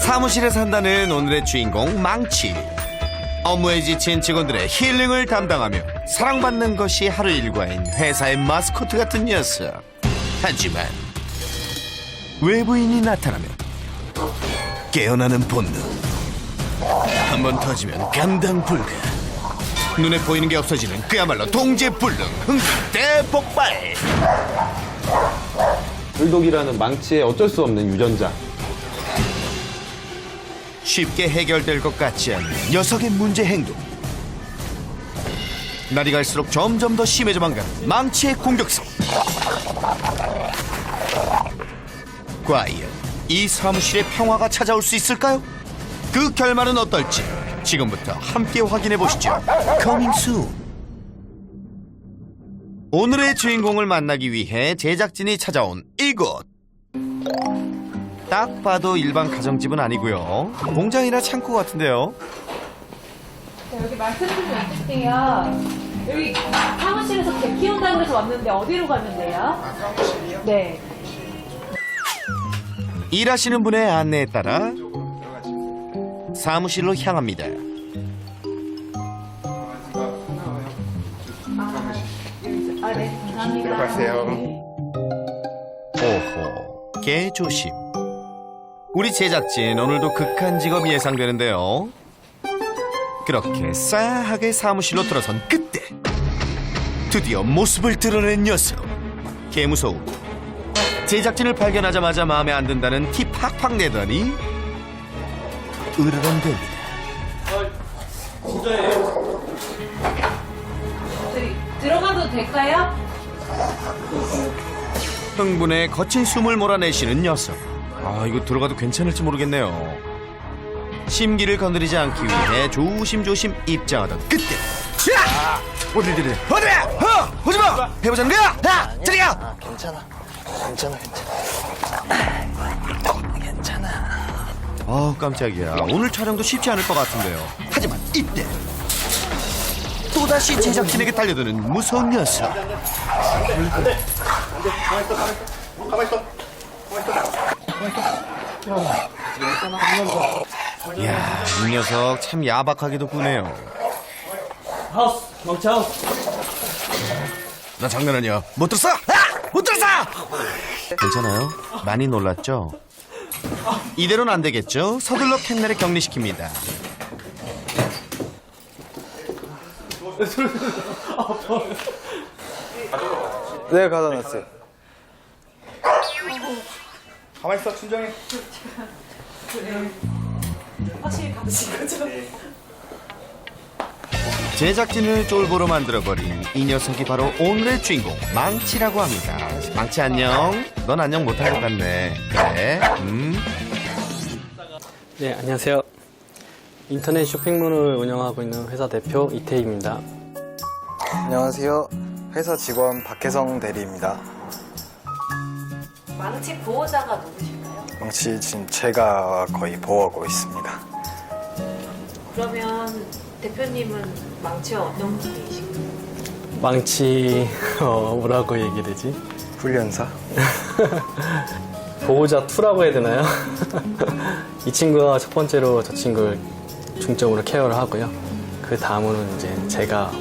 사무실에 산다는 오늘의 주인공 망치. 업무에 지친 직원들의 힐링을 담당하며 사랑받는 것이 하루 일과인 회사의 마스코트 같은 녀석. 하지만 외부인이 나타나면 깨어나는 본능. 한번 터지면 감당 불가. 눈에 보이는 게 없어지는 그야말로 동체불능, 흥분 대폭발. 불독이라는 망치의 어쩔 수 없는 유전자. 쉽게 해결될 것 같지 않은 녀석의 문제 행동. 날이 갈수록 점점 더 심해져만 가는 망치의 공격성. 과연 이 사무실에 평화가 찾아올 수 있을까요? 그 결말은 어떨지 지금부터 함께 확인해 보시죠. Coming soon. 오늘의 주인공을 만나기 위해 제작진이 찾아온 이곳. 딱 봐도 일반 가정집은 아니고요. 공장이나 창고 같은데요. 네, 여기 말씀 좀 해주세요. 여기 사무실에서 개 키운다고 해서 왔는데 어디로 가면 돼요? 사무실이요? 네. 일하시는 분의 안내에 따라 사무실로 향합니다. 네, 감사합니다. 들어가세요. 오호, 개 조심. 우리 제작진 오늘도 극한 직업 예상되는데요. 그렇게 싸하게 사무실로 들어선 그때 드디어 모습을 드러낸 녀석. 개무서워. 제작진을 발견하자마자 마음에 안 든다는 티 팍팍 내더니 으르렁댑니다. 저기 들어가도 될까요? 흥분에 거친 숨을 몰아내시는 녀석. 아, 이거 들어가도 괜찮을지 모르겠네요. 심기를 건드리지 않기 위해 조심조심 입장하던 그때. 야! 어디들이? 어디야? 오지마! 해보자는 거야? 야! 저리 가! 괜찮아. 깜짝이야. 오늘 촬영도 쉽지 않을 것 같은데요. 하지만 이때 또다시 제작진에게 달려드는 무서운 녀석. 이야, 이 녀석 참 야박하게도 구네요. 하우스, 망치 하우스. 나 장난 아니야. 못 들었어? 못 들었어! 괜찮아요? 많이 놀랐죠? 이대로는 안 되겠죠? 서둘러 캔넬에 격리시킵니다. 네, 가다 놨어요. 가만히 있어, 진정해. 확실히 가보신 거죠? 제작진을 쫄보로 만들어버린 이 녀석이 바로 오늘의 주인공 망치라고 합니다. 망치 안녕. 넌 안녕 못할 것 같네. 그래? 네, 안녕하세요. 인터넷 쇼핑몰을 운영하고 있는 회사 대표 이태희입니다. 안녕하세요. 회사 직원 박혜성 대리입니다. 망치 보호자가 누구실까요? 망치 지금 제가 거의 보호하고 있습니다. 그러면 대표님은 망치와 어떤 분이신가요? 망치, 뭐라고 얘기해야 되지? 훈련사? 보호자 2라고 해야 되나요? 이 친구가 첫 번째로 저 친구를 중점으로 케어를 하고요. 그 다음으로는 이제 제가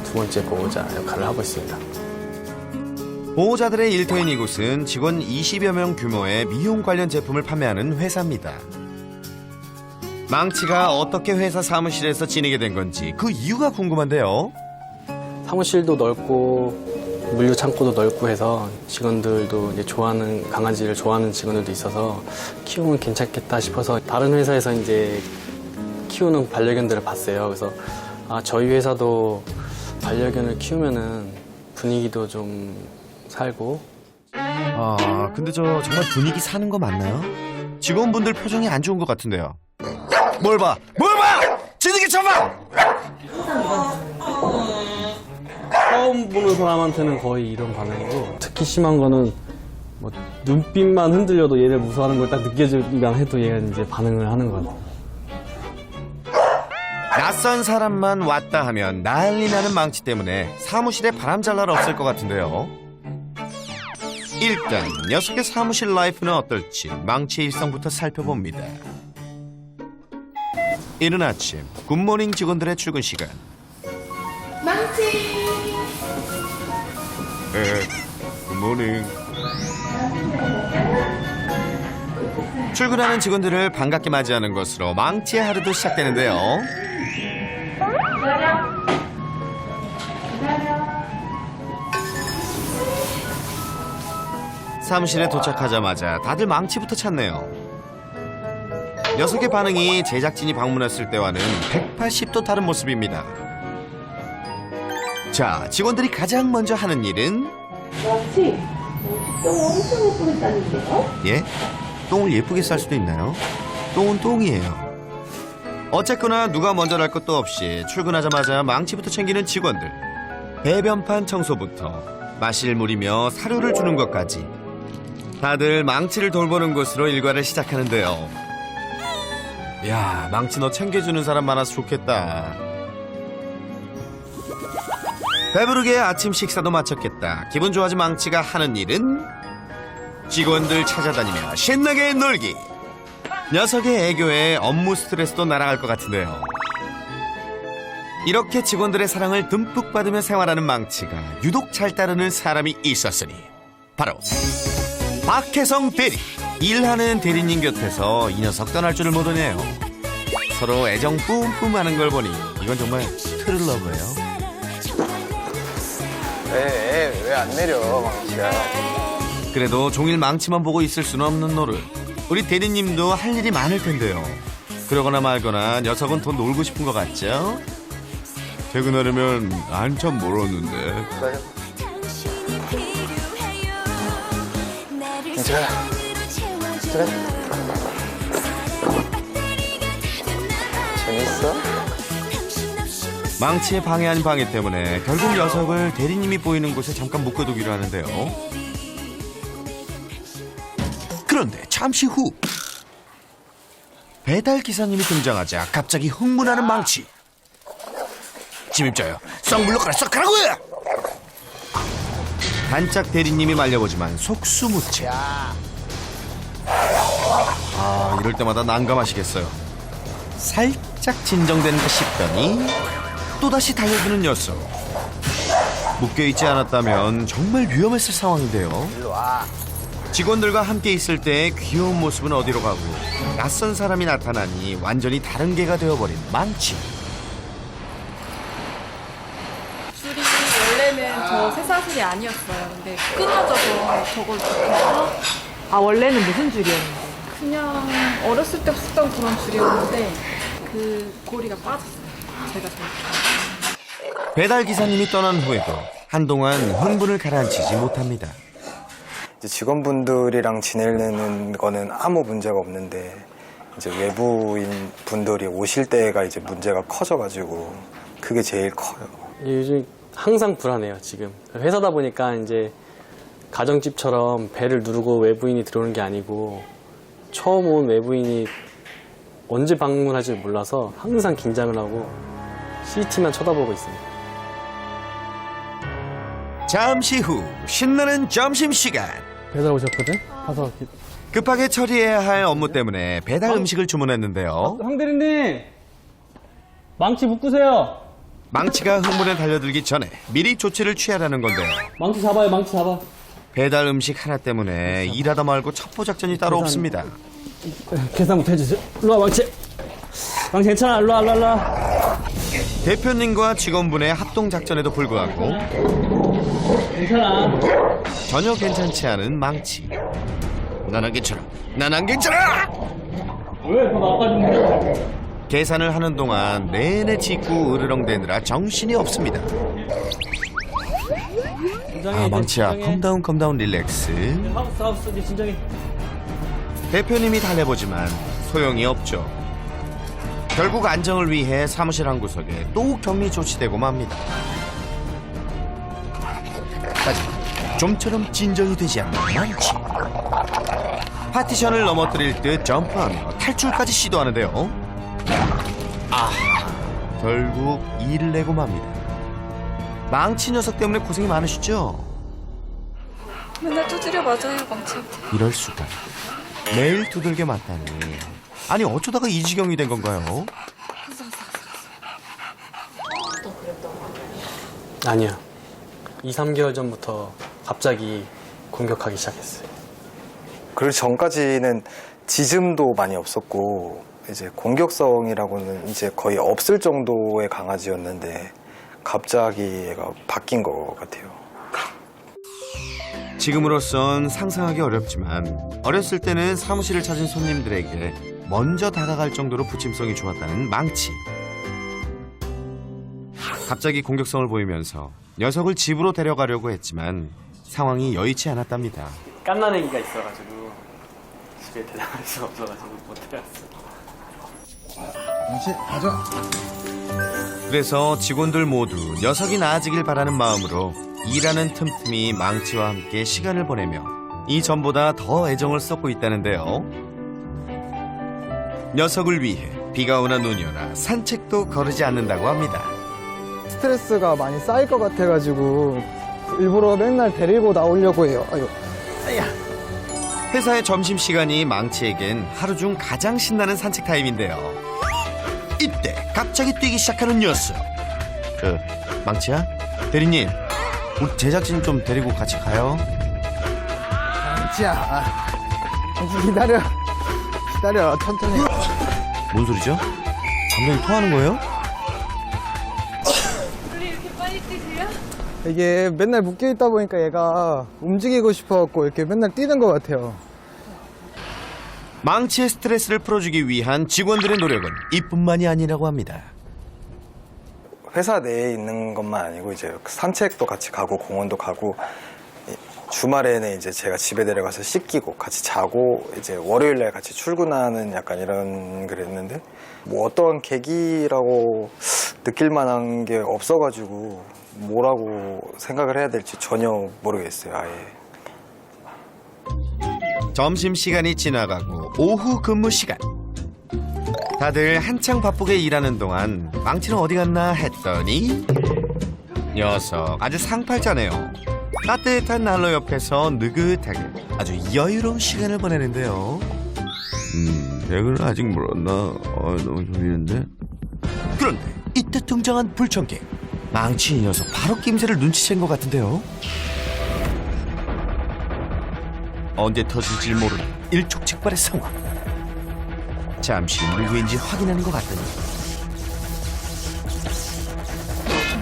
두 번째 보호자 역할을 하고 있습니다. 보호자들의 일터인 이곳은 직원 20여 명 규모의 미용 관련 제품을 판매하는 회사입니다. 망치가 어떻게 회사 사무실에서 지내게 된 건지 그 이유가 궁금한데요. 사무실도 넓고 물류 창고도 넓고 해서 직원들도 이제 좋아하는 강아지를 좋아하는 직원들도 있어서 키우면 괜찮겠다 싶어서 다른 회사에서 이제 키우는 반려견들을 봤어요. 그래서 저희 회사도 반려견을 키우면은 분위기도 좀 살고. 근데 저 정말 분위기 사는 거 맞나요? 직원분들 표정이 안 좋은 것 같은데요. 뭘 봐! 지들게 쳐봐! 처음 보는 사람한테는 거의 이런 반응이고, 특히 심한 거는 뭐 눈빛만 흔들려도 얘를 무서워하는 걸 딱 느껴지기만 해도 얘가 이제 반응을 하는 것 같아요. 낯선 사람만 왔다 하면 난리 나는 망치 때문에 사무실에 바람 잘 날 없을 것 같은데요. 일단 녀석의 사무실 라이프는 어떨지 망치의 일상부터 살펴봅니다. 이른 아침 굿모닝 직원들의 출근 시간. 망치. 굿모닝. 출근하는 직원들을 반갑게 맞이하는 것으로 망치의 하루도 시작되는데요. 사무실에 도착하자마자 다들 망치부터 찾네요. 녀석의 반응이 제작진이 방문했을 때와는 180도 다른 모습입니다. 자, 직원들이 가장 먼저 하는 일은 망치. 똥 엄청 예쁘게 싸는데요? 예? 똥을 예쁘게 쌀 수도 있나요? 똥은 똥이에요. 어쨌거나 누가 먼저 할 것도 없이 출근하자마자 망치부터 챙기는 직원들. 배변판 청소부터 마실 물이며 사료를 주는 것까지 다들 망치를 돌보는 곳으로 일과를 시작하는데요. 야, 망치 너 챙겨주는 사람 많아서 좋겠다. 배부르게 아침 식사도 마쳤겠다. 기분 좋아진 망치가 하는 일은 직원들 찾아다니며 신나게 놀기. 녀석의 애교에 업무 스트레스도 날아갈 것 같은데요. 이렇게 직원들의 사랑을 듬뿍 받으며 생활하는 망치가 유독 잘 따르는 사람이 있었으니 바로 박혜성 대리. 일하는 대리님 곁에서 이 녀석 떠날 줄을 모르네요. 서로 애정 뿜뿜하는 걸 보니 이건 정말 트룰러브예요. 왜 안 내려, 망치야. 그래도 종일 망치만 보고 있을 수는 없는 노릇. 우리 대리님도 할 일이 많을 텐데요. 그러거나 말거나 녀석은 더 놀고 싶은 것 같죠? 퇴근하려면 한참 멀었는데. 괜찮아. 그래. 재밌어? 망치의 방해 아닌 방해 때문에 결국 녀석을 대리님이 보이는 곳에 잠깐 묶어두기로 하는데요. 그런데 잠시 후 배달 기사님이 등장하자 갑자기 흥분하는 망치. 침입자요, 썩 물러가라, 썩 가라고요! 반짝 대리님이 말려보지만 속수무책. 아, 이럴 때마다 난감하시겠어요. 살짝 진정된다 싶더니 또다시 달려드는 녀석. 묶여있지 않았다면 정말 위험했을 상황인데요. 직원들과 함께 있을 때 귀여운 모습은 어디로 가고 낯선 사람이 나타나니 완전히 다른 개가 되어버린 망치. 줄이 원래는 저 쇠사슬이 아니었어요. 근데 끊어져서 저걸 붙여서 아, 원래는 무슨 줄이었는데? 그냥 어렸을 때 쓰던 그런 줄이었는데 그 고리가 빠졌어요. 제가 잘못. 배달 기사님이 떠난 후에도 한동안 흥분을 가라앉히지 못합니다. 이제 직원분들이랑 지내는 거는 아무 문제가 없는데 이제 외부인 분들이 오실 때가 이제 문제가 커져가지고 그게 제일 커요. 요즘 항상 불안해요, 지금. 회사다 보니까 이제 가정집처럼 배를 누르고 외부인이 들어오는 게 아니고 처음 온 외부인이 언제 방문할지 몰라서 항상 긴장을 하고 CCTV만 쳐다보고 있습니다. 잠시 후 신나는 점심시간. 배달 오셨거든? 가서 급하게 처리해야 할 업무 때문에 배달 음식을 주문했는데요. 황 대리님! 망치 묶으세요! 망치가 흥분에 달려들기 전에 미리 조치를 취하라는 건데요. 망치 잡아요, 망치 잡아. 배달 음식 하나 때문에 일하다 말고 첩보작전이 따로 없습니다. 계산부터 해주세요. 일로와, 망치. 망치 괜찮아, 일로와. 대표님과 직원분의 합동작전에도 불구하고 괜찮아. 전혀 괜찮지 않은 망치. 난 안 괜찮아. 난 안 괜찮아! 왜? 더 나빠졌네. 계산을 하는 동안 내내 짖고 으르렁대느라 정신이 없습니다. 아, 망치야, 컴다운 릴렉스. 하우스, 이제 진정해. 대표님이 달래보지만 소용이 없죠. 결국 안정을 위해 사무실 한 구석에 또 격리 조치되고 맙니다. 하지만 좀처럼 진정이 되지 않는 망치. 파티션을 넘어뜨릴 듯 점프하며 탈출까지 시도하는데요. 아, 결국 일을 내고 맙니다. 망치 녀석 때문에 고생이 많으시죠? 맨날 두드려 맞아요, 망치한테. 이럴 수가. 매일 두들겨 맞다니. 아니, 어쩌다가 이 지경이 된 건가요? 아니요. 2, 3개월 전부터 갑자기 공격하기 시작했어요. 그 전까지는 짖음도 많이 없었고 이제 공격성이라고는 이제 거의 없을 정도의 강아지였는데 갑자기 얘가 바뀐 것 같아요. 지금으로선 상상하기 어렵지만 어렸을 때는 사무실을 찾은 손님들에게 먼저 다가갈 정도로 부침성이 좋았다는 망치. 갑자기 공격성을 보이면서 녀석을 집으로 데려가려고 했지만 상황이 여의치 않았답니다. 깐난애기가 있어가지고 집에 데려갈 수가 없어가지고 못 데려갔어요. 그래서 직원들 모두 녀석이 나아지길 바라는 마음으로 일하는 틈틈이 망치와 함께 시간을 보내며 이전보다 더 애정을 쏟고 있다는데요. 녀석을 위해 비가 오나 눈이 오나 산책도 거르지 않는다고 합니다. 스트레스가 많이 쌓일 것 같아가지고 일부러 맨날 데리고 나오려고 해요. 아유. 회사의 점심시간이 망치에겐 하루 중 가장 신나는 산책 타임인데요. 이때 갑자기 뛰기 시작하는 녀석. 망치야? 대리님, 우리 제작진 좀 데리고 같이 가요. 자, 기다려. 천천히. 뭔 소리죠? 감독님 토하는 거예요? 원래 이렇게 빨리 뛰세요? 이게 맨날 묶여있다 보니까 얘가 움직이고 싶어갖고 이렇게 맨날 뛰는 것 같아요. 망치의 스트레스를 풀어주기 위한 직원들의 노력은 이뿐만이 아니라고 합니다. 회사 내에 있는 것만 아니고 이제 산책도 같이 가고 공원도 가고 주말에는 이제 제가 집에 내려가서 씻기고 같이 자고 이제 월요일날 같이 출근하는 약간 이런 그랬는데 뭐 어떤 계기라고 느낄 만한 게 없어가지고 뭐라고 생각을 해야 될지 전혀 모르겠어요. 아예. 점심시간이 지나가고 오후 근무시간. 다들 한창 바쁘게 일하는 동안 망치는 어디 갔나 했더니 녀석 아주 상팔자네요. 따뜻한 난로 옆에서 느긋하게 아주 여유로운 시간을 보내는데요. 배는 아직 멀었나? 너무 졸리는데? 그런데 이때 등장한 불청객. 망치 이 녀석 바로 낌새를 눈치챈 것 같은데요. 언제 터질지 모르는 일촉즉발의 상황. 잠시 누구인지 확인하는 것 같더니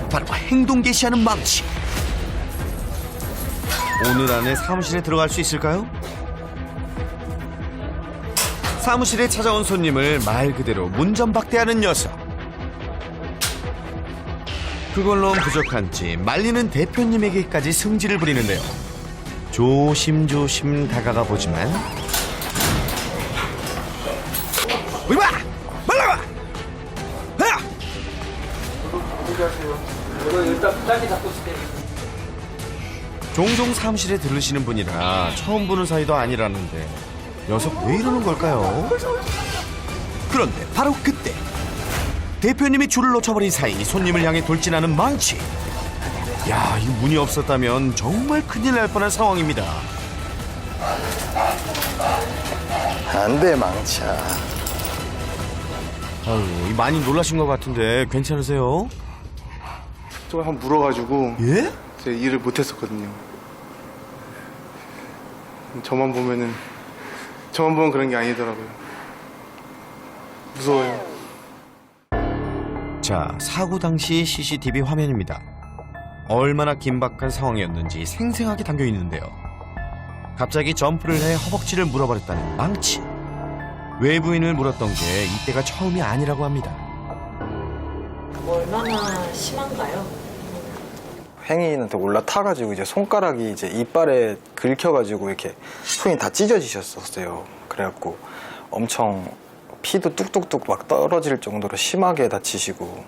바로 행동 개시하는 망치. 오늘 안에 사무실에 들어갈 수 있을까요? 사무실에 찾아온 손님을 말 그대로 문전박대하는 녀석. 그걸로 부족한지 말리는 대표님에게까지 승질을 부리는데요. 조심조심 다가가 보지만 이리 와! 말라와! 야! 종종 사무실에 들르시는 분이라 처음 보는 사이도 아니라는데 녀석 왜 이러는 걸까요? 그런데 바로 그때 대표님이 줄을 놓쳐버린 사이 손님을 향해 돌진하는 망치. 야, 이 문이 없었다면 정말 큰일 날 뻔한 상황입니다. 안 돼, 망치야. 아유, 많이 놀라신 것 같은데 괜찮으세요? 좀 한번 물어가지고 예? 제가 일을 못했었거든요. 저만 보면 그런 게 아니더라고요. 무서워요. 자, 사고 당시 CCTV 화면입니다. 얼마나 긴박한 상황이었는지 생생하게 담겨 있는데요. 갑자기 점프를 해 허벅지를 물어버렸다는 망치. 외부인을 물었던 게 이때가 처음이 아니라고 합니다. 얼마나 심한가요? 행인한테 올라타가지고 이제 손가락이 이제 이빨에 긁혀가지고 이렇게 손이 다 찢어지셨었어요. 그래갖고 엄청 피도 뚝뚝뚝 막 떨어질 정도로 심하게 다치시고.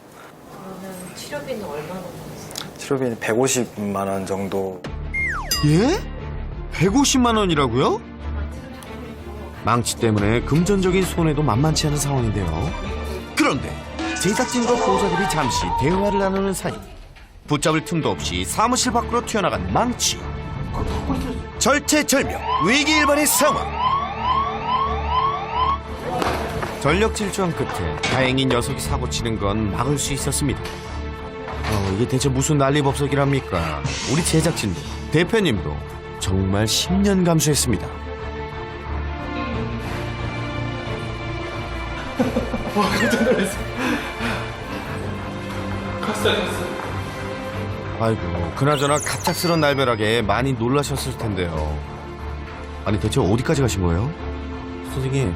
그러면 치료비는 얼마나 받으세요? 치료비는 150만 원 정도. 예? 150만 원이라고요? 망치 때문에 금전적인 손해도 만만치 않은 상황인데요. 그런데 제작진과 보호자들이 잠시 대화를 나누는 사이 붙잡을 틈도 없이 사무실 밖으로 튀어나간 망치. 절체절명 위기일반의 상황. 전력질주한 끝에 다행히 녀석이 사고치는 건 막을 수 있었습니다. 이게 대체 무슨 난리법석이랍니까? 우리 제작진도 대표님도 정말 10년 감수했습니다. 아이고, 그나저나 갑작스런 날벼락에 많이 놀라셨을 텐데요. 아니 대체 어디까지 가신 거예요? 선생님,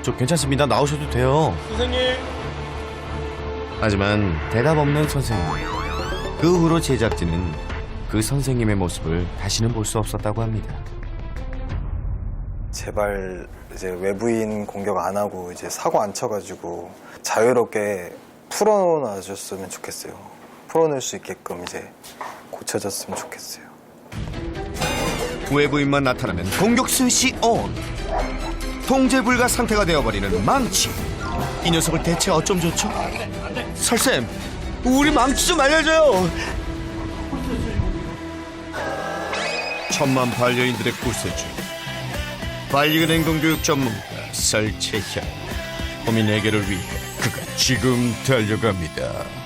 저 괜찮습니다. 나오셔도 돼요. 선생님. 하지만 대답 없는 선생님. 그 후로 제작진은 그 선생님의 모습을 다시는 볼 수 없었다고 합니다. 제발 이제 외부인 공격 안 하고 이제 사고 안 쳐가지고 자유롭게 풀어놔줬으면 좋겠어요. 풀어낼 수 있게끔 이제 고쳐졌으면 좋겠어요. 외부인만 나타나면 공격 스시 온. 통제 불가 상태가 되어버리는 망치. 이 녀석을 대체 어쩜 좋죠? 설쌤, 우리 망치 좀 알려줘요. 천만 반려인들의 구세주, 반려견 행동교육 전문가 설채현. 범인 해결을 위해 그가 지금 달려갑니다.